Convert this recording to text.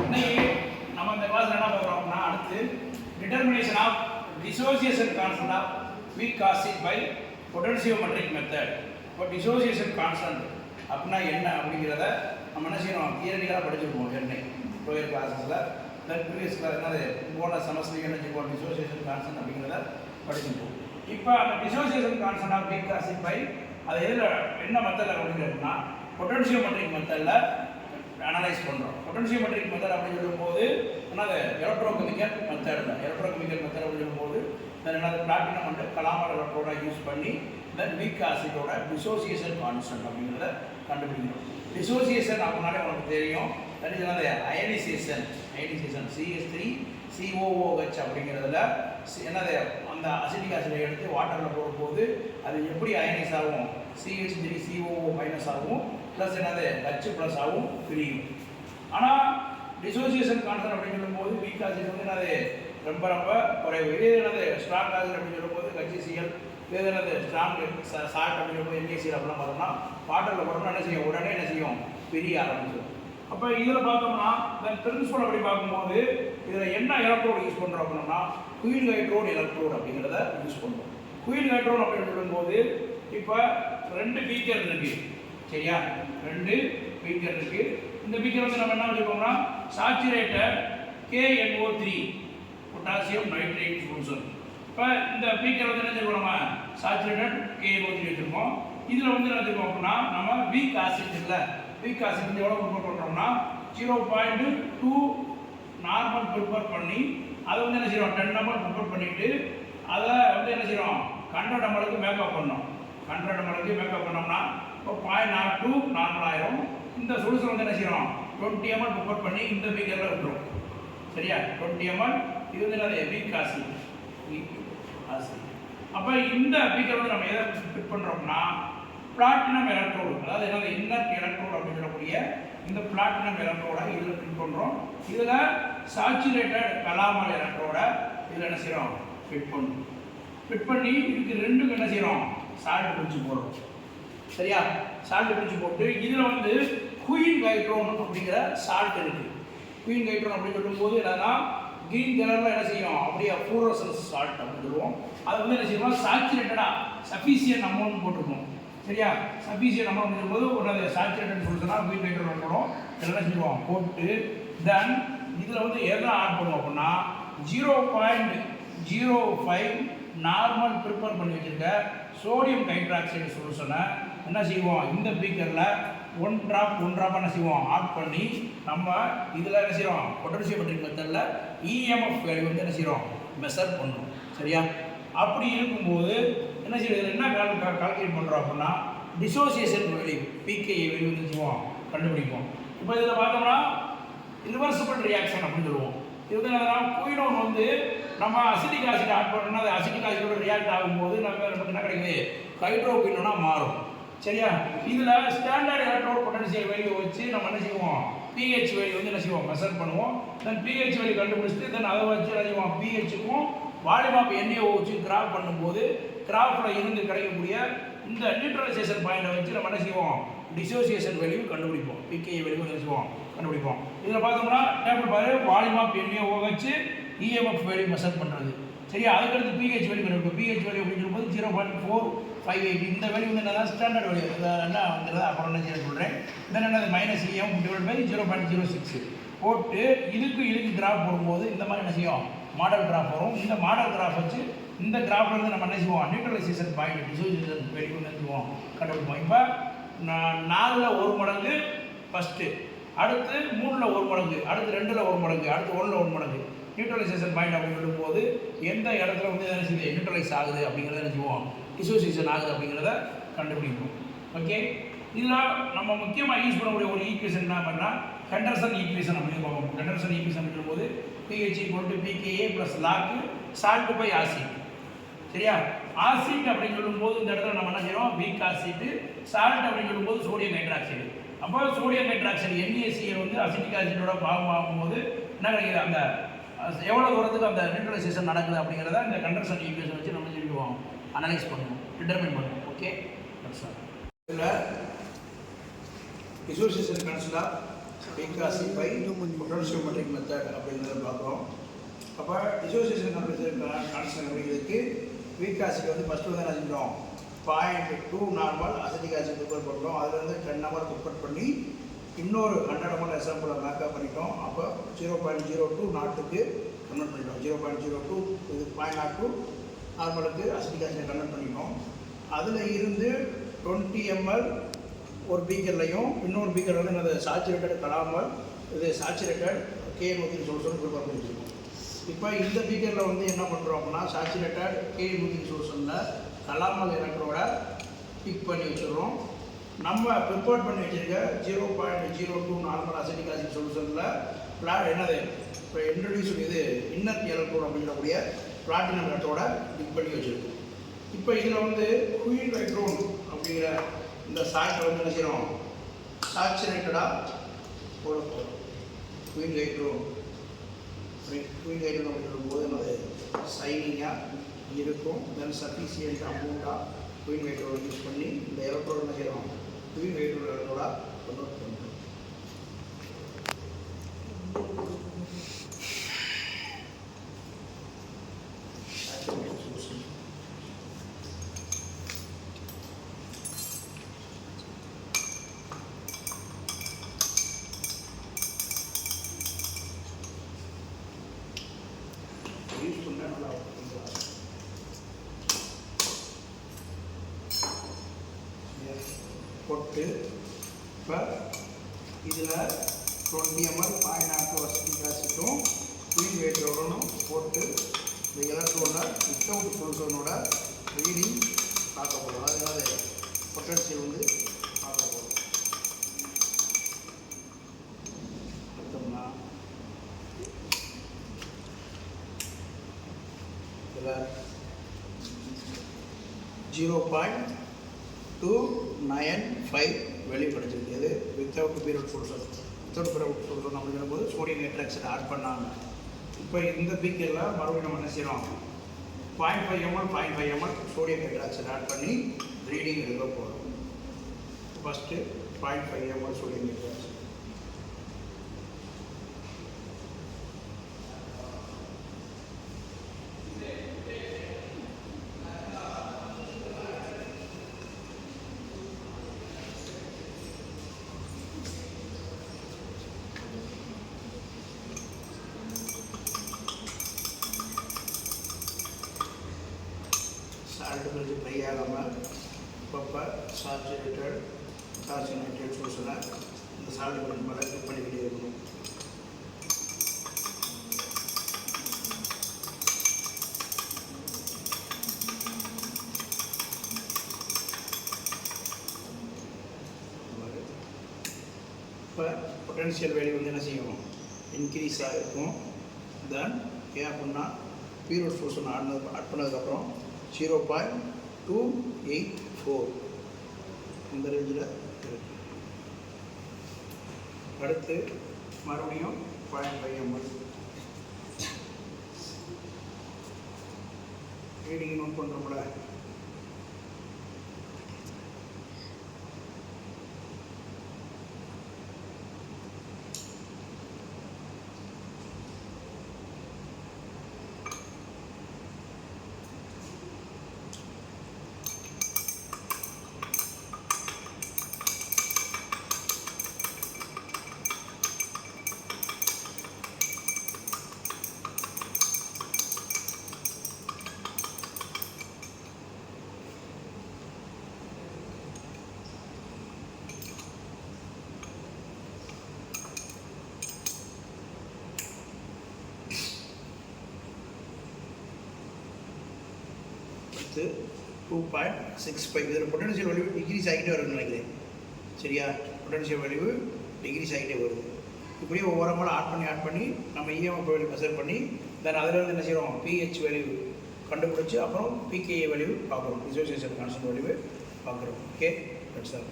இன்னைக்கு நம்ம இந்த கிளாஸ்ல என்ன பார்க்குறோம்னா அடுத்து determination of dissociation constant of weak acid by potentiometric method. இப்போ டிசோசியேஷன் கான்ஸ்டன்ட் அப்படின்னா என்ன அப்படிங்கிறத நம்ம என்ன செய்யணும், தியரிட்டிக்கலாக படிச்சிருப்போம் ஏற்கனவே லோயர் கிளாஸஸில். தென் ப்ரீவியஸ் கிளாஸ் என்னது போன செமஸ்டருக்கு என்ன செய்வோம், டிசோசியேஷன் கான்ஸ்டன்ட் அப்படிங்கிறத படிச்சிருப்போம். இப்போ அந்த dissociation constant of weak acid by அது எதில் என்ன மெத்தடில் அப்படிங்கிறதுனா பொட்டன்சியோமெட்ரிக் மெத்தடில் அனலைஸ் பண்ணுறோம். பொட்டன்சியோமெட்ரிக் மெத்தட் அப்படின்னு சொல்லும்போது என்னது எலக்ட்ரோகெமிக்கல் மெத்தட் இல்லை. எலக்ட்ரோகெமிக்கல் மெத்தட் அப்படின்னு சொல்லும்போது என்னது பிளாட்டினம் வந்து கலாமர் எலக்ட்ரோட யூஸ் பண்ணி தென் வீக் ஆசிடோட டிசோசியேஷன் கான்ஸ்டன்ட் அப்படிங்கிறத கண்டுபிடிக்கணும். டிசோசியேஷன் அப்படின்னாலே உனக்கு தெரியும், தட் இஸ் என்னது அயனைசேஷன். CH3 COOH அப்படிங்கிறதுல என்னது அந்த அசிட்டிக் ஆசிடை எடுத்து வாட்டரில் போடும்போது அது எப்படி அயனைஸ் ஆகும், CH3 COO மைனஸ் ஆகும், ப்ளஸ் என்னது H ப்ளஸ் ஆகும் பிரியும். ஆனால் டிசோசியேஷன் கான்ஸ்டன்ட் அப்படின்னு சொல்லும்போது வீக் ஆசிட் வந்து என்னது ரொம்ப ரொம்ப குறைவு. இதே என்னது ஸ்ட்ராங் ஆசிட் அப்படின்னு சொல்லும்போது HCl, இதே என்னது ஸ்ட்ராங் சால்ட் அப்படின்னு சொல்லும்போது NaCl அப்படிலாம் பார்த்தோம்னா வாட்டரில் போட்டோம்னா என்ன செய்யும், உடனே என்ன செய்யும், பிரிய ஆரம்பிச்சிடும். அப்போ இதில் பார்த்தோம்னா இந்த பிரின்சிபல் அப்படி பார்க்கும்போது இதில் என்ன எலக்ட்ரோடு யூஸ் பண்ணுறோம் அப்படின்னா குயின் ஹைட்ரோடு எலக்ட்ரோடு அப்படிங்கிறத யூஸ் பண்ணுறோம். குயின் ஹைட்ரோடு அப்படின்னு சொல்லும்போது இப்போ 2 பீக்கர் இருக்குது, சரியா, 2 பீக்கர் இருக்குது. இந்த பீக்கர் வந்து நம்ம என்ன வச்சுருக்கோம்னா saturated KNO3 potassium nitrate solution. இப்போ இந்த பீக்கர் வந்து என்ன வச்சுருக்கோம், நம்ம சாச்சுரேட்டட் KNO3 வச்சுருக்கோம். இதில் வந்து என்ன வச்சுருக்கோம் அப்படின்னா நம்ம வீக் ஆசிட் இல்லை, வீக் ஆசிட் வந்து எவ்வளோ ப்ரிப்பேர் பண்ணுறோம்னா 0.2 நார்மல் ப்ரிப்பேர் பண்ணி அதை வந்து என்ன செய்கிறோம் 10 ml ப்ரிப்பேர் பண்ணிவிட்டு அதை வந்து என்ன செய்கிறோம் 100 ml மேக்கப் பண்ணோம். 100 ml மேக்கப் பண்ணோம்னா இப்போ 0.02 நார்மல் ஆயிரும். இந்த சொல்யூஷன் வந்து என்ன செய்கிறோம் 20 ml ப்ரிப்பேர் பண்ணி இந்த பீக்கரில் விட்டுரும், சரியா. 20 ml இது வந்து என்னது வீக் ஆசிட். அப்போ இந்த பீக்கர் வந்து நம்ம எதை ஃபிட் பண்ணுறோம்னா பிளாட்டினம் எலக்ட்ரோடு, அதாவது என்னது இன்னர் எலக்ட்ரோடு அப்படின்னு சொல்லக்கூடிய இந்த பிளாட்டினம் எலக்ட்ரோட இதில் ஃபிட் பண்ணுறோம். இதில் சாச்சுரேட்டட் கலாமல் எலக்ட்ரோட இதில் என்ன செய்கிறோம் ஃபிட் பண்ணுறோம். ஃபிட் பண்ணி இதுக்கு ரெண்டுக்கும் என்ன செய்கிறோம் சால்ட் பிரிச்சு போடுறோம், சரியா. சால்ட் பிரிச்சு போட்டு இதில் வந்து குயின் ஹைட்ரோன் அப்படிங்கிற சால்ட் இருக்குது. குயின் ஹைட்ரோன் அப்படின்னு சொல்லும்போது என்னன்னா கிரீன் கலரில் என்ன செய்யும் அப்படியே ஃப்ளூரசன்ஸ் சால்ட் அப்படின்னு சொல்லுவோம். அது வந்து என்ன செய்வோம் சாச்சுரேட்டடாக சஃபிஷியன்ட் அமௌண்ட் போட்டிருக்கோம், சரியா. சஃபிஷியன்ட் அமௌண்ட் சொல்லும்போது ஒரு சாச்சுரேட்டட் சொல்லுச்சுன்னா வீட் ஹைட்ரோன் போடும். இதெல்லாம் செய்வோம் போட்டு தென் இதில் வந்து எதை ஆட் பண்ணுவோம் அப்படின்னா 0.05 நார்மல் ப்ரிப்பேர் பண்ணி வச்சுருக்க சோடியம் ஹைட்ராக்சைடு சொல்யூஷனை என்ன செய்வோம் இந்த பீக்கரில் 1 ட்ராப் என்ன செய்வோம் ஆட் பண்ணி நம்ம இதில் என்ன செய்கிறோம் பொட்டன்சியோமெட்ரிக் மெத்தடில் EMF வேல்யூ வந்து என்ன செய்கிறோம் மெஷர் பண்ணுறோம், சரியா. அப்படி இருக்கும்போது என்ன செய்யறது, என்ன கால்குலேட் பண்ணுறோம் அப்படின்னா டிசோசியேஷன் வேல்யூ PKA வேல்யூ வந்து செய்வோம் கண்டுபிடிப்போம். இப்போ இதில் பார்த்தோம்னா ரிவர்சிபிள் ரியாக்ஷன் அப்படின்னு சொல்லுவோம். இது வந்து என்னன்னா குயினோன் வந்து நம்ம அசிட்டிக் ஆசிட் ஆட் பண்ணோம்னா அது அசிட்டிக் ஆசிடோட ரியாக்ட் ஆகும்போது நமக்கு என்ன கிடைக்குது ஹைட்ரோகுயினோனா மாறும், சரியா. இதில் ஸ்டாண்டர்ட் எலக்ட்ரோட் பொட்டன்ஷியல் வேல்யூ வச்சு நம்ம என்ன செய்வோம் pH வேல்யூ வந்து என்ன செய்வோம் மெஷர் பண்ணுவோம். தென் pH வேல்யூ கண்டுபிடிச்சிட்டு தென் அதை வச்சு என்ன செய்வோம் pHக்கும் வால்யூம் ஆஃப் NaO வச்சு கிராஃப் பண்ணும்போது கிராஃபில் இருந்து கிடைக்கக்கூடிய இந்த நியூட்ரலைசேஷன் பாயிண்டை வச்சு நம்ம என்ன செய்வோம் டிசோசியேஷன் வேல்யூ கண்டுபிடிப்போம், PKA வேல்யூ என்ன செய்வோம் கண்டுபிடிப்போம். இதில் பார்த்தோம்னா டேபிள் பாரு வால்யூம் ஆஃப் NaO வச்சு EMF வேல்யூ மெஷர் பண்ணுறது, சரியா. அதுக்கடுத்து pH வேல்யூ கண்டுபிடிப்போம். pH வேல்யூ அப்படின்னு சொல்லும்போது 0.458 இந்த வேல்யூ வந்து என்னன்னா ஸ்டாண்டர்ட் வேல்யூ என்ன வந்துடுறது அப்புறம் என்ன செய்ய சொல்கிறேன். தென் என்னது -EM டிவைட் பை 0.06 போட்டு இதுக்கு கிராஃப் போடும்போது இந்த மாதிரி என்ன செய்யும் மாடல் கிராஃப் வரும். இந்த மாடல் கிராஃப் வச்சு இந்த கிராஃப்ல இருந்து நம்ம என்ன செய்வோம் நியூட்ரலைசேஷன் பாயிண்ட் டிசோசியேஷன் வேல்யூ என்ன செய்வோம் கண்டுபிடிப்போம். இப்போ 4ல் 1 மடங்கு ஃபஸ்ட்டு, அடுத்து 3ல் 1 மடங்கு, அடுத்து 2ல் 1 மடங்கு, அடுத்து 1ல் 1 மடங்கு நியூட்ரலைசேஷன் பாயிண்ட் அப்படின்னு சொல்லும்போது எந்த இடத்துல வந்து என்ன செய்யுது நியூட்ரலைஸ் ஆகுது அப்படிங்கிறத என்ன செய்வோம் டிசோசியேஷன் ஆகுது அப்படிங்கிறத கண்டுபிடிப்போம். ஓகே, இதில் நம்ம முக்கியமாக யூஸ் பண்ணக்கூடிய ஒரு ஈக்குவேஷன் என்ன பண்ணால் ஹெண்டர்சன் ஈக்குவேஷன் அப்படின்னு பார்ப்போம். ஹெண்டர்சன் ஈக்குவேஷன் சொல்லும்போது pH PKA + log salt by acid, சரியா. ஆசிட் அப்படின்னு சொல்லும்போது இந்த இடத்துல நம்ம என்ன செய்யறோம் வீக் ஆசிட், சால்ட் அப்படின்னு சொல்லும்போது சோடியம் ஹைட்ராக்சைடு. அப்போ சோடியம் ஹைட்ராக்சைடு NaCl வந்து அசிட்டிக் ஆசிடோட பாகம் ஆகும்போது என்ன கிடைக்குது அந்த எவ்வளோ தூரத்துக்கு அந்த நியூட்ரலைசேஷன் நடக்குது அப்படிங்கிறத இந்த ஹெண்டர்சன் ஈக்குவேஷன் வச்சு நம்ம சொல்லுவோம் அனலைஸ் பண்ணுவோம், டிட்டர்மின் பண்ணுவோம். ஓகே, இதில் dissociation constant of weak acid by potentiometric method அப்படின்றத பார்க்குறோம். அப்போ டிசோசியேஷன் கான்ஸ்டன்ட் அப்படிங்கிறதுக்கு விகாசிக்கு வந்து ஃபஸ்ட்டு வந்து என்ன செஞ்சோம், 0.2 நார்மல் அசிட்டிக் ஆசிட் ப்ரிப்பேர் பண்ணுறோம். அதுலேருந்து 10 நம்பர் ப்ரிப்பேர் பண்ணி இன்னொரு 100 நம்பர் எக்ஸாம்பிளை மேக்கப் பண்ணிட்டோம். அப்போ 0.02 நாட்டுக்கு கன்வெர்ட் பண்ணிட்டோம். 0.02 இது 0.02 நார்மலுக்கு அசிட்டிக் ஆசிட் கன்வெர்ட் பண்ணிட்டோம். அதில் இருந்து 20 ml ஒரு பீக்கர்லையும் இன்னொரு பீக்கர் வந்து என்னது சாச்சுரேட்டட் கலாமல் இது சாச்சுரேட்டட் K130 சொல்யூஷன் ப்ரிப்பேர் பண்ணி வச்சுருக்கோம். இப்போ இந்த பீக்கரில் வந்து என்ன பண்ணுறோம் அப்படின்னா சாச்சுரேட்டட் K130 சொல்யூஷனில் கலாமல் எலக்ட்ரோட பிக் பண்ணி வச்சுருறோம். நம்ம ப்ரிப்பேர் பண்ணி வச்சுருக்க 0.02 நார்மல் அசிட்டிக் ஆசிட் சொல்யூஷனில் என்னது இப்போ இன்ட்ரடியூஸ் இது இன்னர் எலக்ட்ரோட் அப்படின்றக்கூடிய பிளாட்டினம் எலக்ட்ரோட பிக் பண்ணி வச்சுருக்கோம். இப்போ இதில் வந்து குயின் எலக்ட்ரோன் அப்படிங்கிற இந்த சால்ட்டை வந்து என்ன செய்யணும், சாச்சுரேட்டடாக போட போகிறோம். குயின் எலக்ட்ரோன் அப்படின்ற போது என்னது சைனிங்காக இருக்கும். தென் சஃபிஷியன்ட் அமௌண்ட்டாக குயின் எலக்ட்ரோன் யூஸ் பண்ணி இந்த எலக்ட்ரோன் என்ன செய்யணும், குயின் எலக்ட்ரோட கன்வெர்ட் பண்ணுறோம். யூஸ் பண்ண நல்லா போட்டு இப்போ இதில் 20 ml 0.02 அசிட்டிக் ஆசிட்டும் குயின் எலக்ட்ரோனும் போட்டு இந்த எலக்ட்ரோனில் வித்தவுட் சொல்யூஷனோட ரீடிங் பார்க்க போகிறோம். அதனால பொட்டன்ஷியல் வந்து பார்க்க போகிறோம். பார்த்தோம்னா இதில் 0.295 வெளிப்படுத்திருக்கு. இது without period solution. Without period solution அப்படிங்கிற போது சோடியம் நைட்ரேக்சைடு ஆட் பண்ணாமல் இப்போ இந்த பீக்கரில் மறுபடியும் நம்ம என்ன செய்கிறோம், 0.5 ml சோடியம் நைட்ராக்சைடு ஆட் பண்ணி ரீடிங் எடுக்க போகிறோம். ஃபஸ்ட்டு 0.5 ml சோடியம் நைட்ராக்சைடு சால்ட்டு கொஞ்சம் ட்ரை ஆகாமல் அப்பப்போ சாச்சுரேட்டட் கார்சினேட்டட் சொல்யூஷனை இந்த சால்ட்டு கொஞ்சம் மேலே கிளிக் பண்ணிக்கிட்டே இருக்கணும். இப்போ பொட்டன்ஷியல் வேல்யூ வந்து என்ன செய்யும், இன்க்ரீஸ் ஆகிருக்கும். தென் ஏன் அப்படின்னா பீரியட் சொல்யூஷன் ஆட் பண்ணதுக்கப்புறம் 0.284 இந்த ரேஞ்சில் இருக்கு. அடுத்து மறுபடியும் 0.5 ml ரீடிங் நோட் பண்ணுறோம்ல. அடுத்து 2.65 இதில் பொட்டன்ஷியல் வேல்யூ டிக்ரீஸ் ஆகிட்டே வரும்னு நினைக்கிறேன். சரியா, பொட்டன்ஷியல் வேல்யூ டிக்ரீஸ் ஆகிட்டே வருது. இப்படியே ஒவ்வொரு அமௌண்ட் ஆட் பண்ணி நம்ம இஎம்எஃப் வேல்யூ மெஷர் பண்ணி தென் அதில் வந்து என்ன செய்கிறோம், பிஹெச் வேல்யூ கண்டுபிடிச்சி அப்புறம் பிகேஏ வேல்யூ பார்க்குறோம், டிசோசியேஷன் கான்ஸ்டன்ட் வேல்யூ பார்க்குறோம். Okay, that's all.